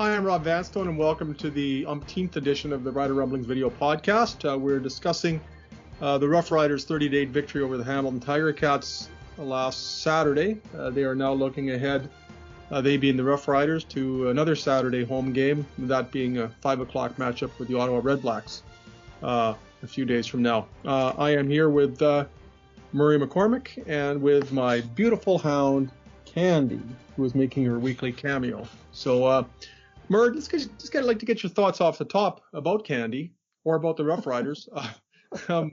Hi, I'm Rob Vanstone, and welcome to the umpteenth edition of the Rider Rumblings video podcast. We're discussing the Rough Riders' 30-day victory over the Hamilton Tiger Cats last Saturday. They are now looking ahead, they being the Rough Riders, to another Saturday home game, that being a 5 o'clock matchup with the Ottawa Red Blacks a few days from now. I am here with Murray McCormick and with my beautiful hound, Candy, who is making her weekly cameo. So, Murray, just like to get your thoughts off the top about Candy or about the Rough Riders. Well,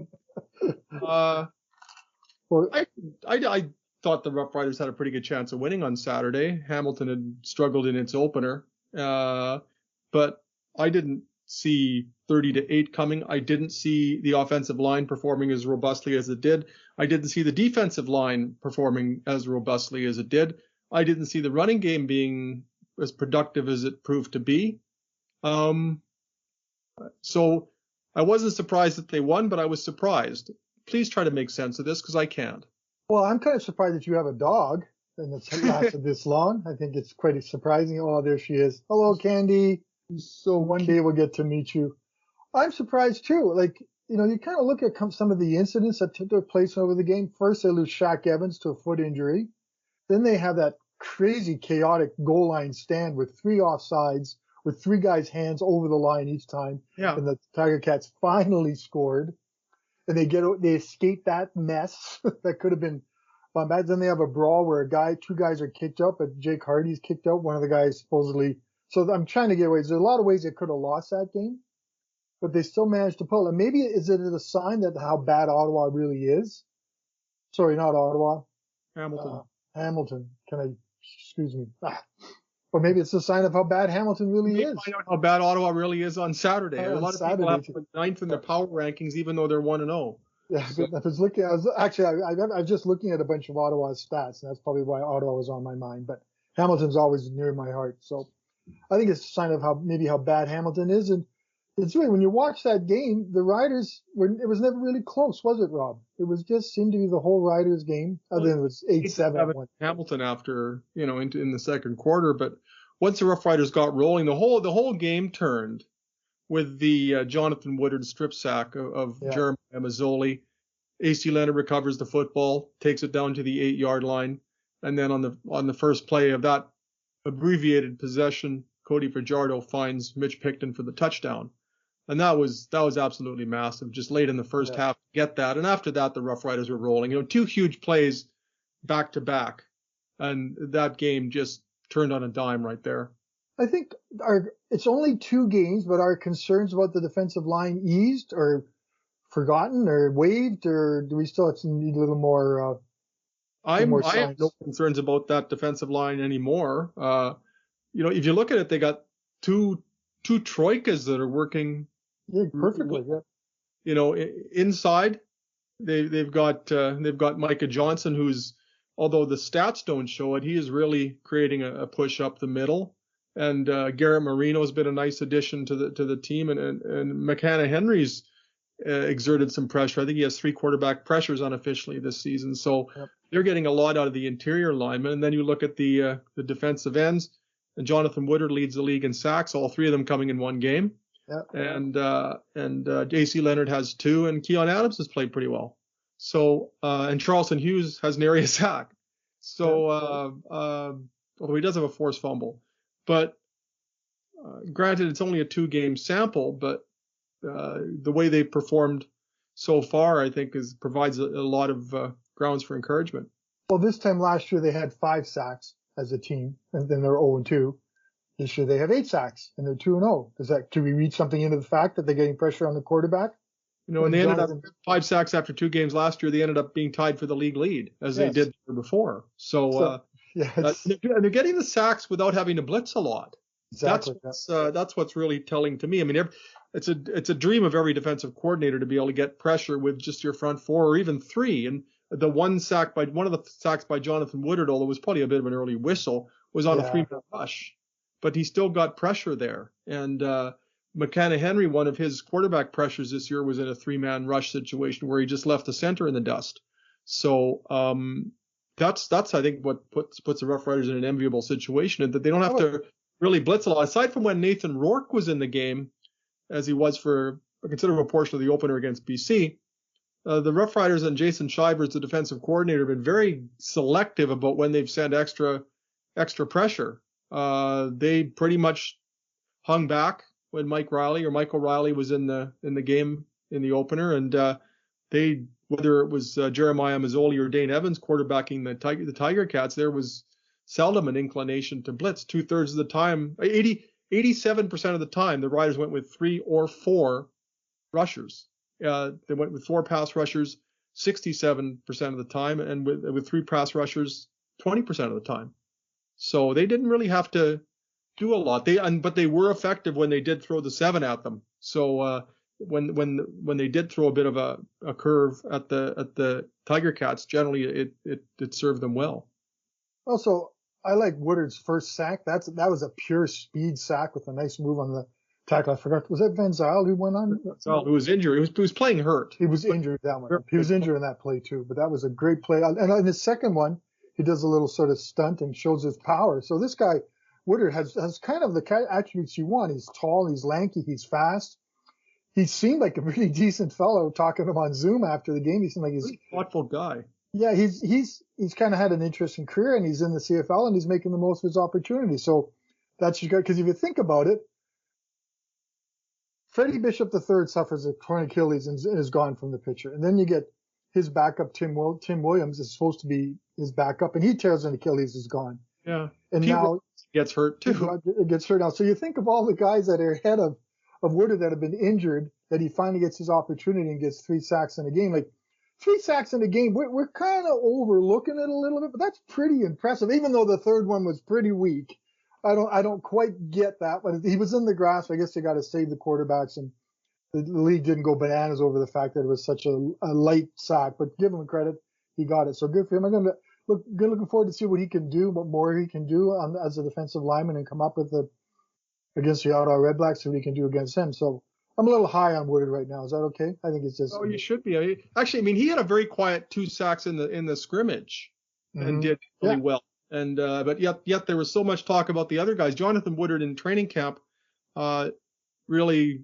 I thought the Rough Riders had a pretty good chance of winning on Saturday. Hamilton had struggled in its opener, but I didn't see 30-8 coming. I didn't see the offensive line performing as robustly as it did. I didn't see the defensive line performing as robustly as it did. I didn't see the running game being as productive as it proved to be. So I wasn't surprised that they won, but I was surprised. Please try to make sense of this, because I can't. well, I'm kind of surprised that you have a dog and it's lasted this long. I think it's quite surprising. Oh, there she is. Hello, Candy. So one day we'll get to meet you. I'm surprised too. You kind of look at some of the incidents that took place over the game. First, they lose Shaq Evans to a foot injury. Then they have that crazy, chaotic goal line stand with 3 offsides, with 3 guys' hands over the line each time. Yeah. And the Tiger Cats finally scored. And they escape that mess that could have been bad. Then they have a brawl where 2 guys are kicked out, but Jake Hardy's kicked out. One of the guys supposedly. So I'm trying to get away. There's a lot of ways they could have lost that game, but they still managed to pull it. Maybe is it a sign that how bad Ottawa really is? Sorry, not Ottawa. Hamilton. Hamilton. Excuse me. Or maybe it's a sign of how bad Hamilton really is. Find out how bad Ottawa really is on Saturday. A lot of people have them 9th in their power rankings, even though they're 1-0. Yeah, so. I was just looking at a bunch of Ottawa's stats, and that's probably why Ottawa was on my mind. But Hamilton's always near my heart, so I think it's a sign of how bad Hamilton is. And it's really, when you watch that game, the Riders it was never really close, was it, Rob? It was just seemed to be the whole Riders game, other than it was 8-7. Hamilton after, in the second quarter. But once the Rough Riders got rolling, the whole game turned with the Jonathan Woodard strip sack of Jeremiah Mazzoli. AC Leonard recovers the football, takes it down to the 8-yard line. And then on the first play of that abbreviated possession, Cody Fajardo finds Mitch Picton for the touchdown. And that was absolutely massive, just late in the first half to get that. And after that, the Rough Riders were rolling. 2 huge plays back to back. And that game just turned on a dime right there. I think it's only 2 games, but our concerns about the defensive line eased or forgotten or waived, or do we still need a little more? I have no concerns about that defensive line anymore. If you look at it, they got two troikas that are working perfectly. Yeah. Inside, they've got Micah Johnson, who's, although the stats don't show it, he is really creating a push up the middle. And Garrett Marino has been a nice addition to the team, and McKenna Henry's exerted some pressure. I think he has 3 quarterback pressures unofficially this season. So they're getting a lot out of the interior linemen. And then you look at the defensive ends, and Jonathan Woodard leads the league in sacks, all 3 of them coming in one game. And AC Leonard has 2, and Keon Adams has played pretty well. So and Charleston Hughes has nary a sack. So although he does have a forced fumble, but granted it's only a 2-game sample, but the way they performed so far, I think, provides a lot of grounds for encouragement. Well, this time last year they had 5 sacks as a team, and then they're 0-2. This year they have 8 sacks, and they're 2-0. Do we read something into the fact that they're getting pressure on the quarterback? And they ended up 5 sacks after 2 games last year. They ended up being tied for the league lead, as they did the year before. So and they're getting the sacks without having to blitz a lot. Exactly. That's what's really telling to me. I mean, it's a dream of every defensive coordinator to be able to get pressure with just your front 4 or even 3. And one of the sacks by Jonathan Woodard, although it was probably a bit of an early whistle, was on a 3-man rush, but he still got pressure there. And McKenna Henry, one of his quarterback pressures this year was in a 3-man rush situation where he just left the center in the dust. So that's I think what puts the Rough Riders in an enviable situation, and that they don't have to really blitz a lot. Aside from when Nathan Rourke was in the game, as he was for a considerable portion of the opener against BC, the Rough Riders and Jason Shivers, the defensive coordinator, have been very selective about when they've sent extra pressure. They pretty much hung back when Michael Riley was in the game in the opener, and they, whether it was Jeremiah Mazzoli or Dane Evans quarterbacking the Tiger Cats, there was seldom an inclination to blitz. 2/3 of the time, 87% of the time, the Riders went with 3 or 4 rushers. They went with 4 pass rushers 67% of the time, and with 3 pass rushers 20% of the time. So they didn't really have to do a lot. But they were effective when they did throw the 7 at them. So when they did throw a bit of a curve at the Tiger Cats, generally it served them well. Also, I like Woodard's first sack. That was a pure speed sack with a nice move on the tackle. I forgot, was that Van Zyl who went on? Zyl, who was injured. He was playing hurt. He was injured that one. He was injured in that play too. But that was a great play. And in the second one, he does a little sort of stunt and shows his power. So this guy Woodard has kind of the attributes you want. He's tall, he's lanky, he's fast. He seemed like a really decent fellow talking to him on Zoom after the game. He seemed like he's a thoughtful guy. Yeah, he's kind of had an interesting career, and he's in the CFL, and he's making the most of his opportunities. So that's good, because if you think about it, Freddie Bishop III suffers a torn Achilles and is gone from the picture, and then you get his backup Tim Williams is supposed to be his backup, and he tears an Achilles, is gone. Yeah, and Pete now gets hurt too. It gets hurt now. So you think of all the guys that are ahead of Woodard that have been injured, that he finally gets his opportunity and gets 3 sacks in a game. Like 3 sacks in a game, we're kind of overlooking it a little bit, but that's pretty impressive. Even though the third one was pretty weak, I don't quite get that. But he was in the grasp. I guess they got to save the quarterbacks, and the league didn't go bananas over the fact that it was such a light sack. But give him credit, he got it. So good for him. I'm looking forward to see what he can do, what more he can do as a defensive lineman, and come up with against the Ottawa Red Blacks, see what he can do against him. So I'm a little high on Woodard right now. Is that okay? I think it's just. Oh, you should be. Actually, I mean, he had a very quiet 2 sacks in the scrimmage, and did really well. And but yet there was so much talk about the other guys. Jonathan Woodard in training camp really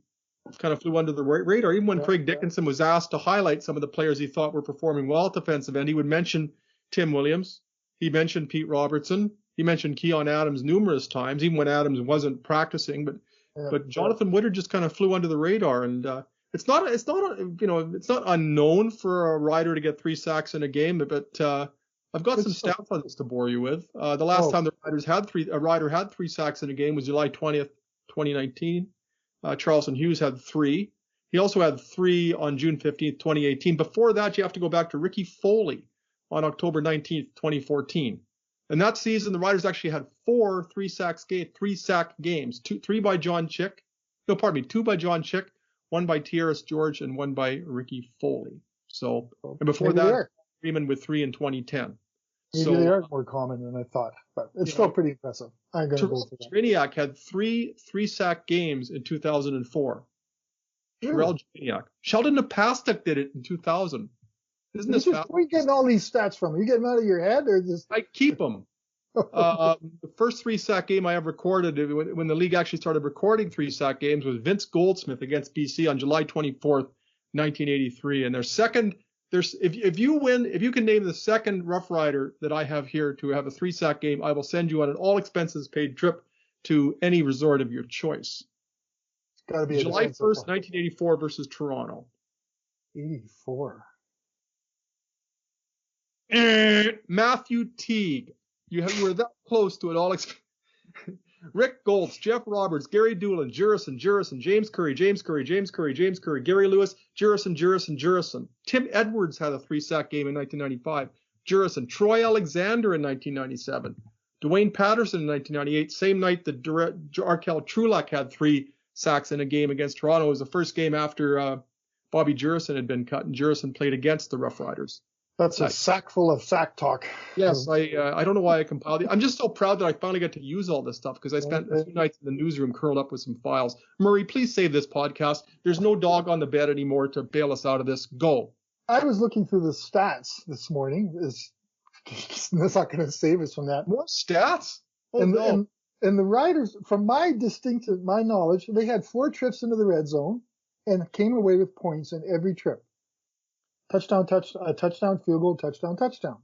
kind of flew under the radar. Even when Craig Dickinson was asked to highlight some of the players he thought were performing well at defensive end, he would mention Tim Williams. He mentioned Pete Robertson. He mentioned Keon Adams numerous times, even when Adams wasn't practicing. But Jonathan Woodard just kind of flew under the radar, and it's not unknown for a rider to get 3 sacks in a game. But I've got some stats on this to bore you with. The last time a rider had 3 sacks in a game was July 20th, 2019. Charleston Hughes had 3. He also had 3 on June 15th, 2018. Before that, you have to go back to Ricky Foley on October 19th, 2014. And that season, the Riders actually had 4 3-sack games. 2 by John Chick. No, pardon me, 2 by John Chick, 1 by Tierras George, and 1 by Ricky Foley. So, and before that, Freeman with 3 in 2010. Maybe they are more common than I thought, but it's still pretty impressive. I'm going to go for that. Triniak had 3 3-sack games in 2004. Terrell Triniak. Sheldon Napastuk did it in 2000. Isn't this where are you getting all these stats from? Are you getting them out of your head, or just? I keep them. The first 3-sack game I ever recorded, when the league actually started recording 3-sack games, was Vince Goldsmith against BC on July 24th, 1983. And if you can name the second Rough Rider that I have here to have a 3-sack game, I will send you on an all expenses paid trip to any resort of your choice. It's got to be July 1st, 1984 versus Toronto. 84. Matthew Teague. You were that close to it all. Rick Goltz, Jeff Roberts, Gary Doolin, Jurison, James Curry, Gary Lewis, Jurison. Tim Edwards had a 3-sack game in 1995. Jurison. Troy Alexander in 1997. Dwayne Patterson in 1998. Same night that Arkell Trulak had 3 sacks in a game against Toronto. It was the first game after Bobby Jurison had been cut, and Jurison played against the Rough Riders. That's a sack full of sack talk. Yes, I don't know why I compiled it. I'm just so proud that I finally got to use all this stuff, because I spent a few nights in the newsroom curled up with some files. Murray, please save this podcast. There's no dog on the bed anymore to bail us out of this. Go. I was looking through the stats this morning. That's not going to save us from that. More stats? And And the Riders, from my knowledge, they had 4 trips into the red zone and came away with points in every trip. Touchdown, touchdown, field goal, touchdown, touchdown.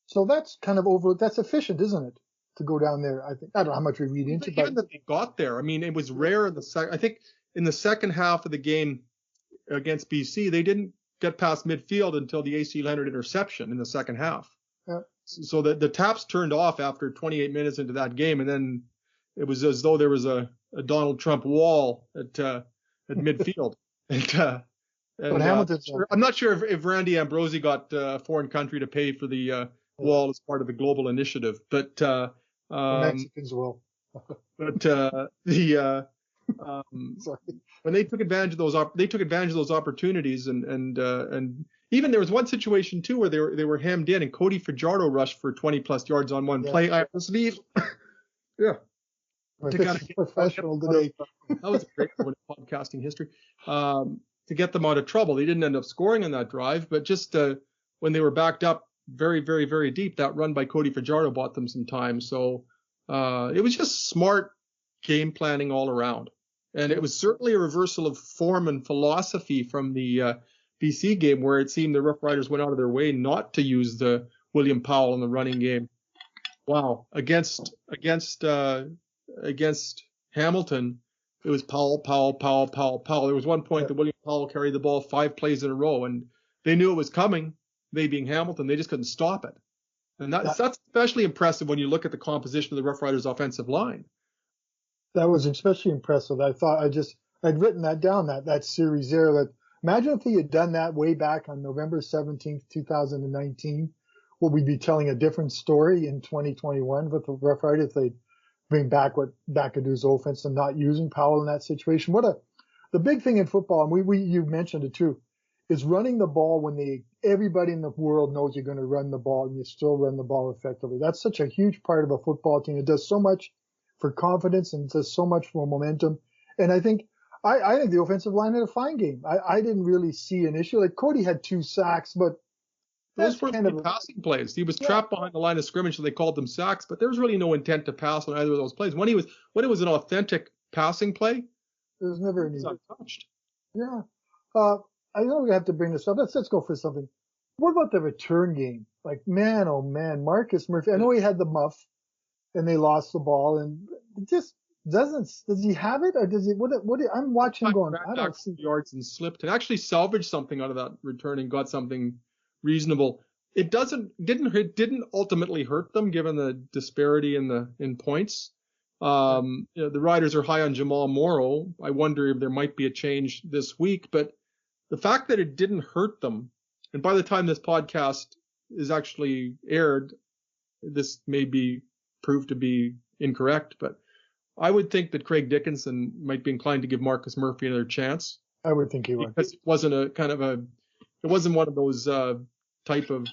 So that's kind of that's efficient, isn't it? To go down there, I think. I don't know how much we read into it. Even that they got there. I mean, it was rare in I think in the second half of the game against BC, they didn't get past midfield until the AC Leonard interception in the second half. Yeah. So the taps turned off after 28 minutes into that game, and then it was as though there was a Donald Trump wall at midfield. And I'm not sure if Randy Ambrosi got a foreign country to pay for the wall as part of the global initiative, but Mexicans will. But when they took advantage of those opportunities, and even there was one situation too where they were hemmed in, and Cody Fajardo rushed for 20 plus yards on one play. I was yeah. Professional today. That was a great one in podcasting history. To get them out of trouble, they didn't end up scoring on that drive, but just when they were backed up very, very, very deep, that run by Cody Fajardo bought them some time. So it was just smart game planning all around. And it was certainly a reversal of form and philosophy from the BC game, where it seemed the Rough Riders went out of their way not to use the William Powell in the running game. Wow. Against Hamilton, it was Powell. There was one point that William Powell carried the ball 5 plays in a row, and they knew it was coming, they being Hamilton. They just couldn't stop it. And that's especially impressive when you look at the composition of the Rough Riders offensive line. That was especially impressive. I thought I'd written that down, that series there. That imagine if he had done that way back on November 17th, 2019, would we be telling a different story in 2021 with the Rough Riders if they'd bring back what McAdoo's offense and not using Powell in that situation? The big thing in football, and you mentioned it too, is running the ball when everybody in the world knows you're going to run the ball and you still run the ball effectively. That's such a huge part of a football team. It does so much for confidence and does so much for momentum. And I think the offensive line had a fine game. I didn't really see an issue. Like Cody had 2 sacks, but those were kind of passing plays. He was trapped behind the line of scrimmage, so they called them sacks, but there was really no intent to pass on either of those plays. When it was an authentic passing play, it was never any untouched. Yeah. I know we have to bring this up. Let's go for something. What about the return game? Like, man, oh man, Marcus Murphy. I know he had the muff and they lost the ball, and it just does he have it, or does he, I'm watching going, I don't see yards and slipped and actually salvaged something out of that return and got something reasonable. It didn't ultimately hurt them given the disparity in points. The Riders are high on Jamal Morrow. I wonder if there might be a change this week, but the fact that it didn't hurt them, and by the time this podcast is actually aired, this may be proved to be incorrect, but I would think that Craig Dickinson might be inclined to give Marcus Murphy another chance. I would think he would. Because it wasn't one of those type of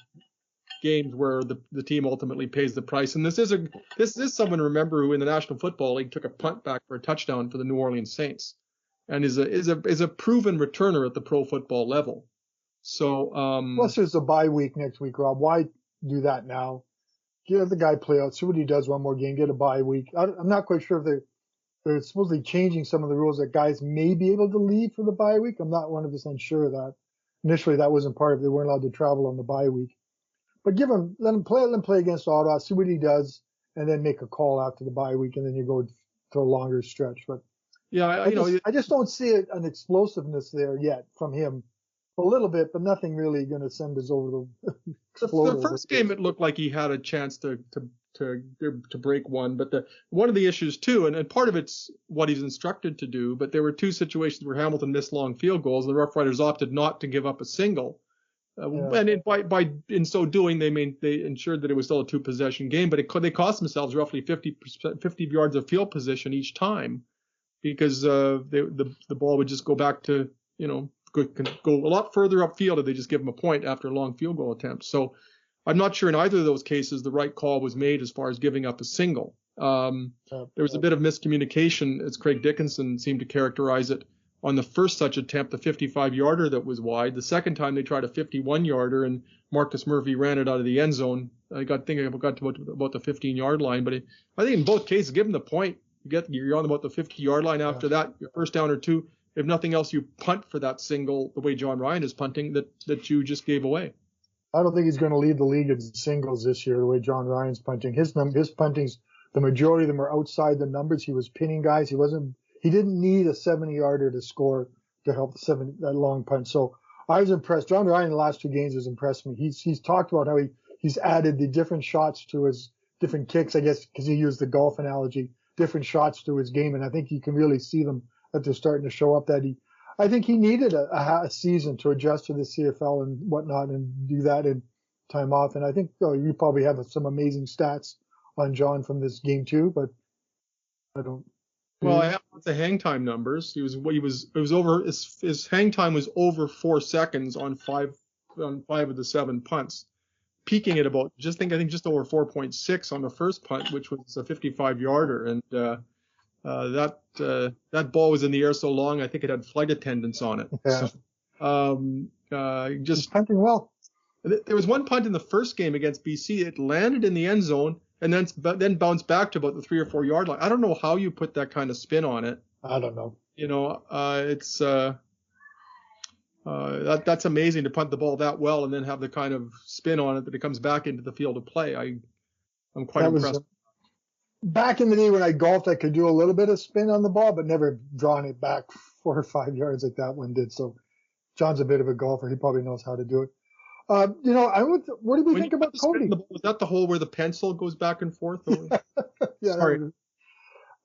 games where the team ultimately pays the price. And this is someone, remember, who in the National Football League took a punt back for a touchdown for the New Orleans Saints, and is a proven returner at the pro football level. So plus there's a bye week next week, Rob. Why do that now? Give the guy play out, see what he does one more game, get a bye week. I'm not quite sure if they're supposedly changing some of the rules that guys may be able to leave for the bye week. I'm not 100% sure of that. Initially, that wasn't part of it. They weren't allowed to travel on the bye week. But let him play against Ottawa, see what he does, and then make a call after the bye week, and then you go to a longer stretch. But yeah, I just don't see an explosiveness there yet from him. A little bit, but nothing really going to send us over the first game. It looked like he had a chance to break one, but one of the issues too, and part of it's what he's instructed to do. But there were 2 situations where Hamilton missed long field goals, and the Rough Riders opted not to give up a single. And in so doing, they ensured that it was still a 2-possession game, but they cost themselves roughly 50 yards of field position each time, because the ball would just go back to go a lot further upfield if they just give them a point after a long field goal attempt. So I'm not sure in either of those cases the right call was made as far as giving up a single. There was a bit of miscommunication, as Craig Dickinson seemed to characterize it, on the first such attempt, the 55-yarder that was wide. The second time they tried a 51-yarder, and Marcus Murphy ran it out of the end zone. I got to about the 15-yard line, but I think in both cases, give them the point. You're on about the 50-yard line after that, your first down or two. If nothing else, you punt for that single, the way John Ryan is punting, that you just gave away. I don't think he's going to lead the league in singles this year the way John Ryan's punting. His puntings, the majority of them are outside the numbers. He was pinning guys. He didn't need a 70-yarder to score to help that long punt. So I was impressed. John Ryan in the last 2 games has impressed me. He's talked about how he's added the different shots to his different kicks, I guess, because he used the golf analogy, different shots to his game. And I think you can really see them that they're starting to show up I think he needed a season to adjust to the CFL and whatnot and do that in time off. And I think you probably have some amazing stats on John from this game too, but I don't. Well, I have the hang time numbers. His hang time was over 4 seconds on five of the 7 punts, peaking at about just over 4.6 on the first punt, which was a 55-yarder, and that ball was in the air so long I think it had flight attendants on it. Yeah. So, just punting well. There was one punt in the first game against BC. It landed in the end zone and then bounced back to about the 3 or 4 yard line. I don't know how you put that kind of spin on it. I don't know. It's that's amazing to punt the ball that well and then have the kind of spin on it that it comes back into the field of play. I'm quite impressed. Back in the day when I golfed, I could do a little bit of spin on the ball, but never drawn it back 4 or 5 yards like that one did. So John's a bit of a golfer. He probably knows how to do it. What do we think about Cody? Was that the hole where the pencil goes back and forth? Yeah. Sorry.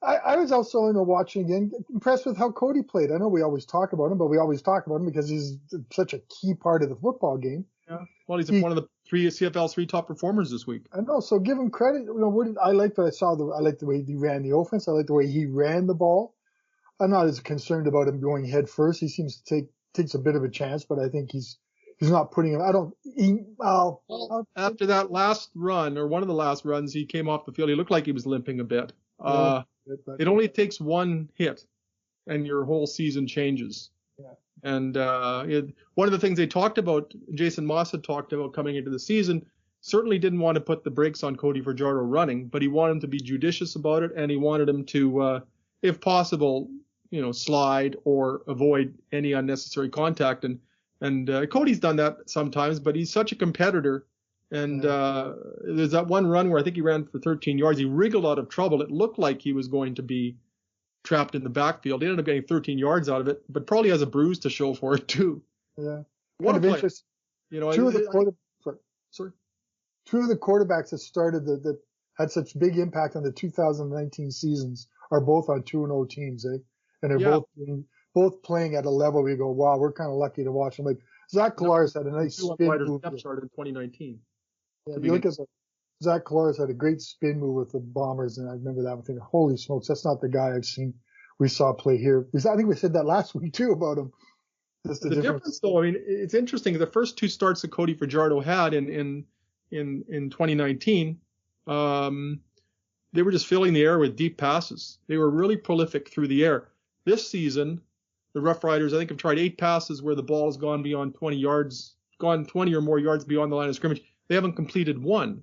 I was also watching again, impressed with how Cody played. I know we always talk about him, but we always talk about him because he's such a key part of the football game. Yeah. Well, he's one of the CFL's 3 top performers this week. I know. So give him credit. I liked what I saw. I liked the way he ran the offense. I liked the way he ran the ball. I'm not as concerned about him going head first. He seems to takes a bit of a chance, but I think he's not putting him. After that last run, or one of the last runs, he came off the field. He looked like he was limping a bit. It only takes one hit, and your whole season changes. Yeah. And one of the things they talked about, Jason Moss had talked about coming into the season, certainly didn't want to put the brakes on Cody Fajardo running, but he wanted him to be judicious about it, and he wanted him to, if possible, slide or avoid any unnecessary contact. And Cody's done that sometimes, but he's such a competitor. And there's that one run where I think he ran for 13 yards. He wriggled out of trouble. It looked like he was going to be trapped in the backfield. He ended up getting 13 yards out of it, but probably has a bruise to show for it too. Yeah. What a play. Two of the quarterbacks that started that had such big impact on the 2019 seasons are both on 2-0 teams, eh? And they're both playing at a level where you go, wow, we're kind of lucky to watch them. Like Zach Collaros had a nice spin move. Started in 2019. Yeah, you look at Zach Collaros had a great spin move with the Bombers, and I remember that one thinking, holy smokes, that's not the guy we saw play here. Because I think we said that last week too about him. The difference though, it's interesting. The first 2 starts that Cody Fajardo had in 2019, they were just filling the air with deep passes. They were really prolific through the air. This season, the Rough Riders, I think, have tried 8 passes where the ball has gone beyond 20 yards, gone 20 or more yards beyond the line of scrimmage. They haven't completed one,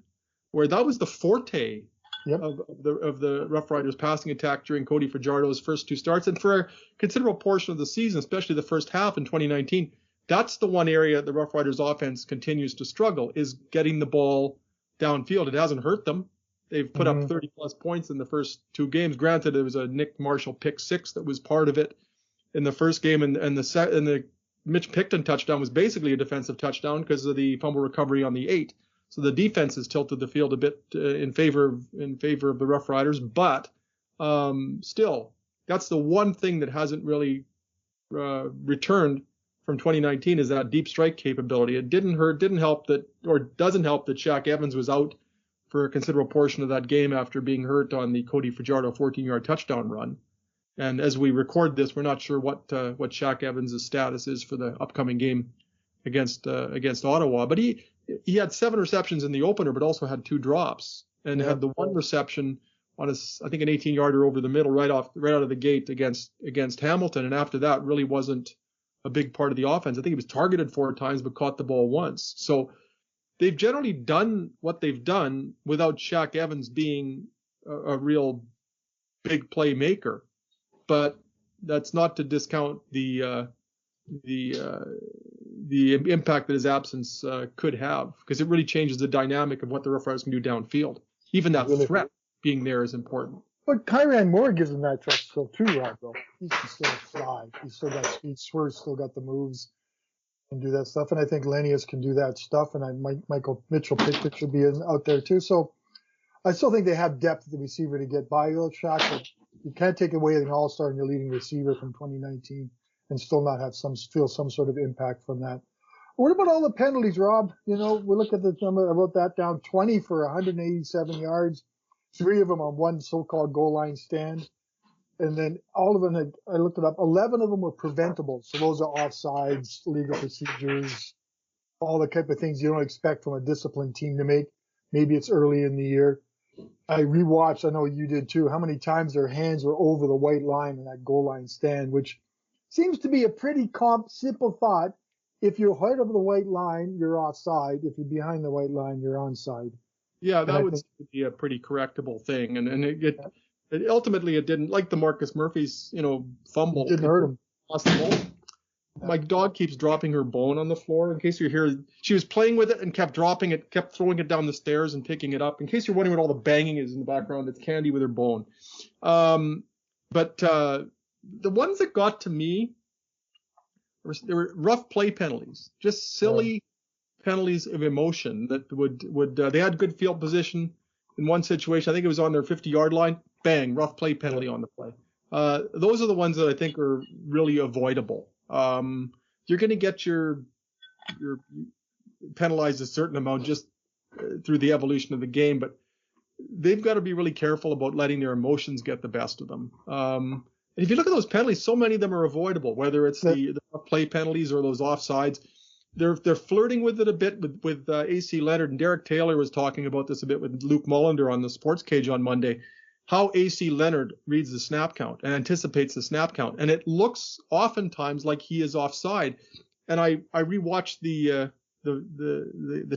where that was the forte of the Rough Riders passing attack during Cody Fajardo's first 2 starts. And for a considerable portion of the season, especially the first half in 2019, that's the one area the Rough Riders offense continues to struggle, is getting the ball downfield. It hasn't hurt them. They've put up 30 plus points in the first 2 games. Granted, there was a Nick Marshall pick 6 that was part of it in the first game, and the Mitch Picton touchdown was basically a defensive touchdown because of the fumble recovery on the 8. So the defense has tilted the field a bit in favor of the Rough Riders, but still, that's the one thing that hasn't really returned from 2019 is that deep strike capability. It doesn't help that Shaq Evans was out for a considerable portion of that game after being hurt on the Cody Fajardo 14-yard touchdown run. And as we record this, we're not sure what Shaq Evans' status is for the upcoming game against Ottawa. But he had 7 receptions in the opener, but also had 2 drops and had the one reception on I think an 18-yarder over the middle right out of the gate against Hamilton, and after that really wasn't a big part of the offense. I think he was targeted 4 times but caught the ball once. So they've generally done what they've done without Shaq Evans being a real big playmaker. But that's not to discount the impact that his absence could have, because it really changes the dynamic of what the Rough Riders can do downfield. Even that threat being there is important. But Kyran Moore gives him that threat still too, Rob, though. He can still fly. He's still got speed. Swerve's still got the moves and do that stuff. And I think Lenius can do that stuff. And Michael Mitchell-Pickett should be out there too. So I still think they have depth at the receiver to get by with Shaq. But you can't take away an all-star and your leading receiver from 2019 and still not have feel some sort of impact from that. What about all the penalties, Rob? We look at the number. I wrote that down: 20 for 187 yards, 3 of them on one so-called goal line stand, and then all of them I looked it up. 11 of them were preventable, so those are offsides, legal procedures, all the type of things you don't expect from a disciplined team to make. Maybe it's early in the year. I rewatched. I know you did too. How many times their hands were over the white line in that goal line stand, which seems to be a pretty simple thought. If you're right over the white line, you're offside. If you're behind the white line, you're onside. Yeah, that would be a pretty correctable thing. And it ultimately it didn't, like the Marcus Murphy's, fumble. It didn't hurt him. Lost the ball. My dog keeps dropping her bone on the floor. In case you're here, she was playing with it and kept dropping it, kept throwing it down the stairs and picking it up. In case you're wondering what all the banging is in the background, it's Candy with her bone. But the ones that got to me, there were rough play penalties, just silly penalties of emotion that would they had good field position in one situation. I think it was on their 50-yard line. Bang, rough play penalty on the play. Those are the ones that I think are really avoidable. You're going to get your penalized a certain amount just through the evolution of the game, but they've got to be really careful about letting their emotions get the best of them. And if you look at those penalties, so many of them are avoidable, whether it's the play penalties or those offsides. They're flirting with it a bit with AC Leonard, and Derek Taylor was talking about this a bit with Luke Mullender on the Sports Cage on Monday, how AC Leonard reads the snap count and anticipates the snap count. And it looks oftentimes like he is offside. And I rewatched the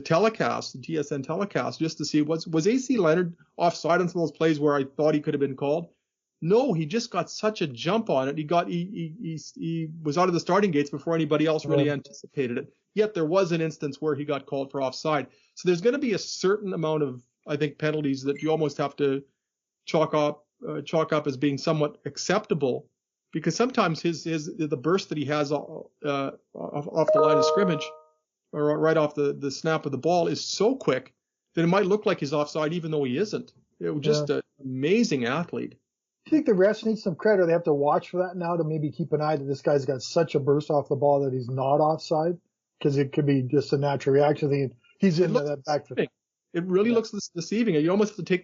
telecast, the TSN telecast, just to see was AC Leonard offside on some of those plays where I thought he could have been called? No, he just got such a jump on it. He was out of the starting gates before anybody else really anticipated it. Yet there was an instance where he got called for offside. So there's going to be a certain amount of, I think, penalties that you almost have to chalk up as being somewhat acceptable, because sometimes the burst that he has off the line of scrimmage or right off the snap of the ball is so quick that it might look like he's offside even though he isn't. It was just an amazing athlete. Do you think the refs need some credit, or they have to watch for that now to maybe keep an eye that this guy's got such a burst off the ball that he's not offside? Because it could be just a natural reaction. He's in that back. It really looks deceiving. You almost have to take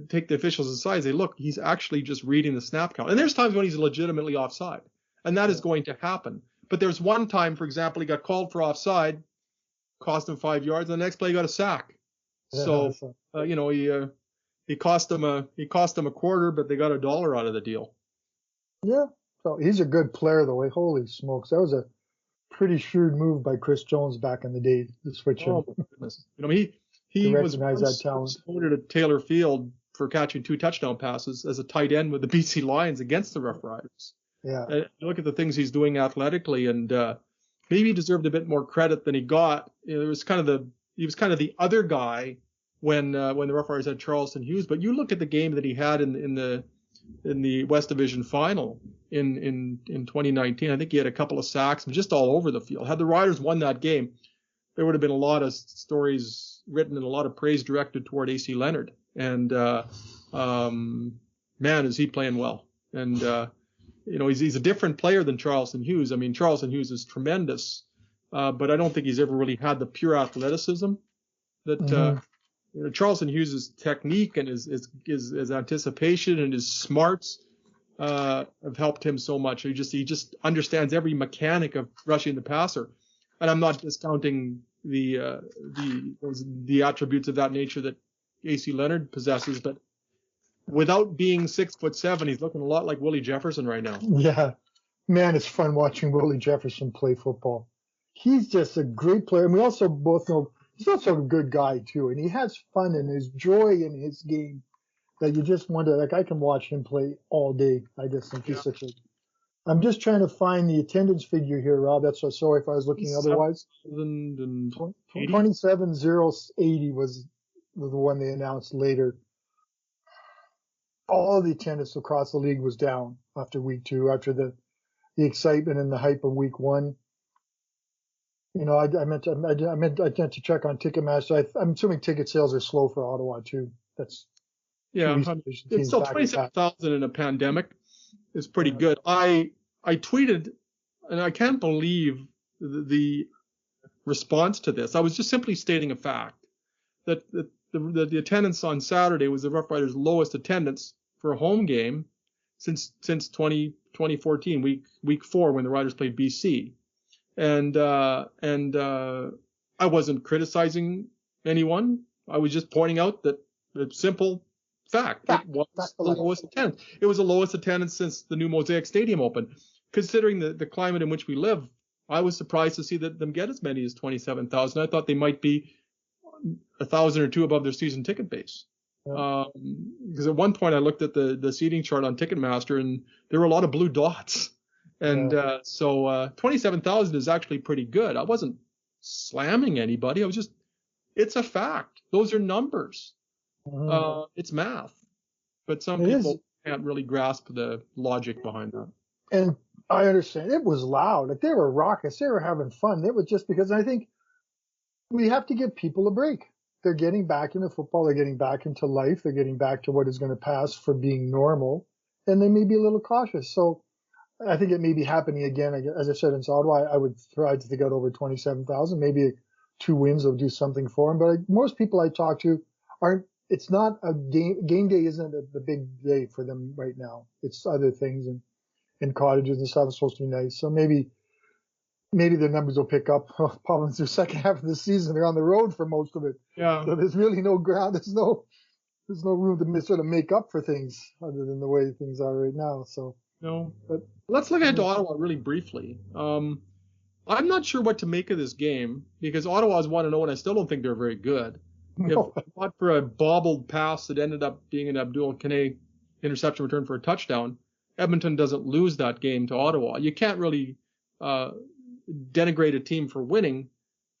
take the officials aside and say, look, he's actually just reading the snap count. And there's times when he's legitimately offside, and that is going to happen. But there's one time, for example, he got called for offside, cost him 5 yards, and the next play he got a sack. So he cost them a quarter, but they got $1 out of the deal. Yeah. So he's a good player, though. Holy smokes. That was a pretty shrewd move by Chris Jones back in the day to switch him. Oh, my goodness. He was that talent. Promoted at Taylor Field for catching 2 touchdown passes as a tight end with the BC Lions against the Rough Riders. Yeah. And you look at the things he's doing athletically, and maybe he deserved a bit more credit than he got. He was kind of the other guy when the Rough Riders had Charleston Hughes. But you look at the game that he had in the West Division final in 2019. I think he had a couple of sacks, just all over the field. Had the Riders won that game, there would have been a lot of stories written and a lot of praise directed toward AC Leonard. And man, is he playing well. And he's a different player than Charleston Hughes. I mean, Charleston Hughes is tremendous, but I don't think he's ever really had the pure athleticism that Charleston Hughes' technique and his anticipation and his smarts have helped him so much. He just understands every mechanic of rushing the passer. And I'm not discounting the attributes of that nature that AC Leonard possesses, but without being 6'7", he's looking a lot like Willie Jefferson right now. Yeah, man, it's fun watching Willie Jefferson play football. He's just a great player, and we also both know he's also a good guy too, and he has fun and his joy in his game that you just wonder. Like I can watch him play all day. I just think he's such a. I'm just trying to find the attendance figure here, Rob. That's so sorry if I was looking otherwise. 27,080 was the one they announced later. All the attendance across the league was down after week 2, after the excitement and the hype of week 1. You know, I meant to check on Ticketmaster. I'm assuming ticket sales are slow for Ottawa too. That's it's still 27,000 in a pandemic. It's pretty good. I tweeted, and I can't believe the response to this. I was just simply stating a fact that the attendance on Saturday was the Rough Riders' lowest attendance for a home game since 2014, week 4, when the Riders played BC. And I wasn't criticizing anyone. I was just pointing out that the simple fact. It was the lowest attendance. It was the lowest attendance since the new Mosaic Stadium opened. Considering the climate in which we live, I was surprised to see them get as many as 27,000. I thought they might be 1,000 or 2 above their season ticket base. Because at one point I looked at the seating chart on Ticketmaster, and there were a lot of blue dots. And so 27,000 is actually pretty good. I wasn't slamming anybody. I was just, it's a fact. Those are numbers. It's math. But some people can't really grasp the logic behind that. And I understand. It was loud. Like, they were raucous. They were having fun. It was just because I think we have to give people a break. They're getting back into football. They're getting back into life. They're getting back to what is going to pass for being normal. And they may be a little cautious. So I think it may be happening again. As I said, in Ottawa, I would try to get over 27,000. Maybe 2 wins will do something for them. But most people I talk to aren't. It's not a game. Game day isn't the big day for them right now. It's other things and cottages and stuff is supposed to be nice. So maybe the numbers will pick up. Probably in the second half of the season, they're on the road for most of it. Yeah. So there's really no ground. There's no room to sort of make up for things other than the way things are right now. So no. But let's look at Ottawa really briefly. I'm not sure what to make of this game because Ottawa's 1-0, and I still don't think they're very good. No. If not for a bobbled pass that ended up being an Abdul Kane interception return for a touchdown, Edmonton doesn't lose that game to Ottawa. You can't really denigrate a team for winning,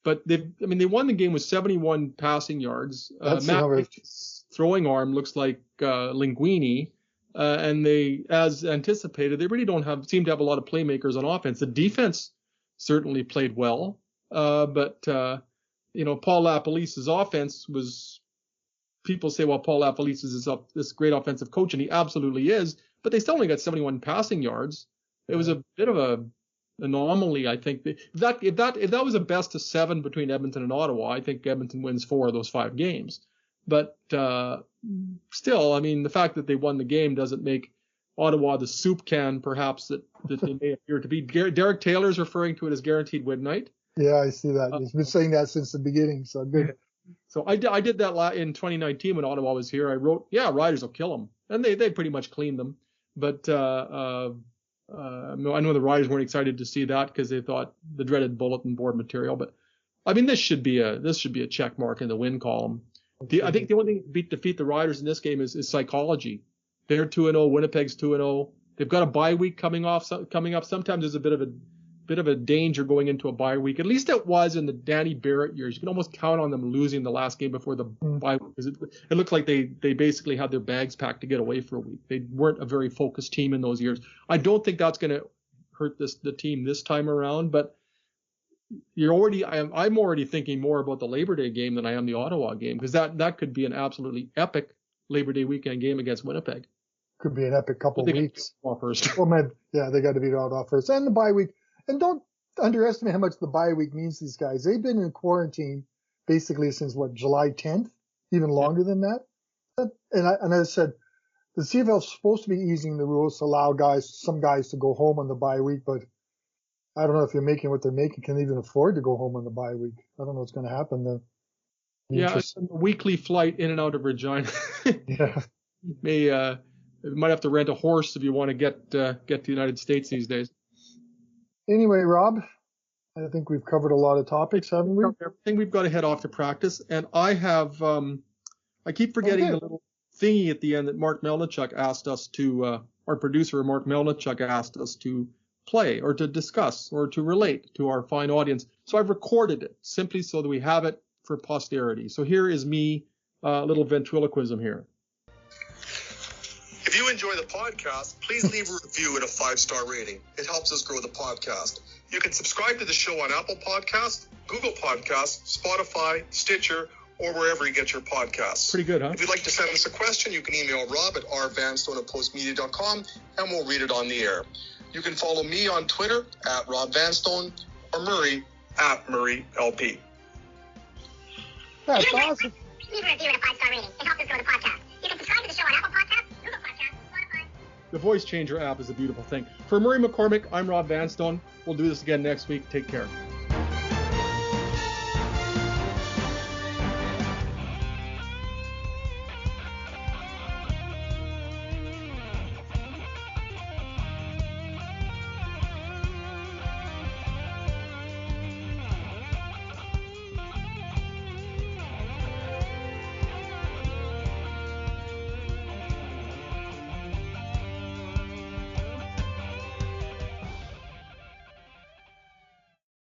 but they won the game with 71 passing yards. Matt's throwing arm looks like Linguini, and they, as anticipated, they really don't seem to have a lot of playmakers on offense. The defense certainly played well, but Paul LaPolice's offense was. People say, well, Paul LaPolice is this great offensive coach, and he absolutely is. But they still only got 71 passing yards. It was a bit of a anomaly, I think. If that was a best of 7 between Edmonton and Ottawa, I think Edmonton wins 4 of those 5 games. But still, I mean, the fact that they won the game doesn't make Ottawa the soup can, perhaps, that they may appear to be. Derek Taylor's referring to it as guaranteed win night. Yeah, I see that. He's been saying that since the beginning, so good. So I did that in 2019 when Ottawa was here. I wrote, Riders will kill them. And they pretty much cleaned them. But I know the Riders weren't excited to see that because they thought the dreaded bulletin board material. But, I mean, this should be a check mark in the win column. I think the only thing to defeat the Riders in this game is psychology. They're 2-0. Winnipeg's 2-0. They've got a bye week coming up. Sometimes there's a bit of a danger going into a bye week. At least it was in the Danny Barrett years. You can almost count on them losing the last game before the bye week because it looked like they basically had their bags packed to get away for a week. They weren't a very focused team in those years. I don't think that's going to hurt the team this time around, but I'm already thinking more about the Labor Day game than I am the Ottawa game because that could be an absolutely epic Labor Day weekend game against Winnipeg. Could be an epic couple of weeks. First. Well, man, yeah, they got to beat Ottawa first and the bye week. And don't underestimate how much the bye week means to these guys. They've been in quarantine basically since July 10th, even longer than that. And as I said, the CFL is supposed to be easing the rules to allow some guys to go home on the bye week, but I don't know if you're making what they're making, can they even afford to go home on the bye week? I don't know what's going to happen there. Yeah, it's a weekly flight in and out of Regina. Yeah. You might have to rent a horse if you want to get to the United States these days. Anyway, Rob, I think we've covered a lot of topics, haven't we? Everything. We've got to head off to practice, and I have I keep forgetting the little thingy at the end that Mark Melnichuk asked us to, our producer Mark Melnichuk asked us to play or to discuss or to relate to our fine audience. So I've recorded it simply so that we have it for posterity. So here is me, a little ventriloquism here. If you enjoy the podcast, please leave a review and a 5-star rating. It helps us grow the podcast. You can subscribe to the show on Apple Podcasts, Google Podcasts, Spotify, Stitcher, or wherever you get your podcasts. Pretty good, huh? If you'd like to send us a question, you can email Rob at rvanstone@postmedia.com and we'll read it on the air. You can follow me on Twitter at Rob Vanstone or Murray at MurrayLP. That's awesome. Leave a review and a 5-star rating. It helps us grow the podcast. You can subscribe to the show on Apple Podcasts, Google Podcasts, Spotify. The voice changer app is a beautiful thing. For Murray McCormick, I'm Rob Vanstone. We'll do this again next week. Take care.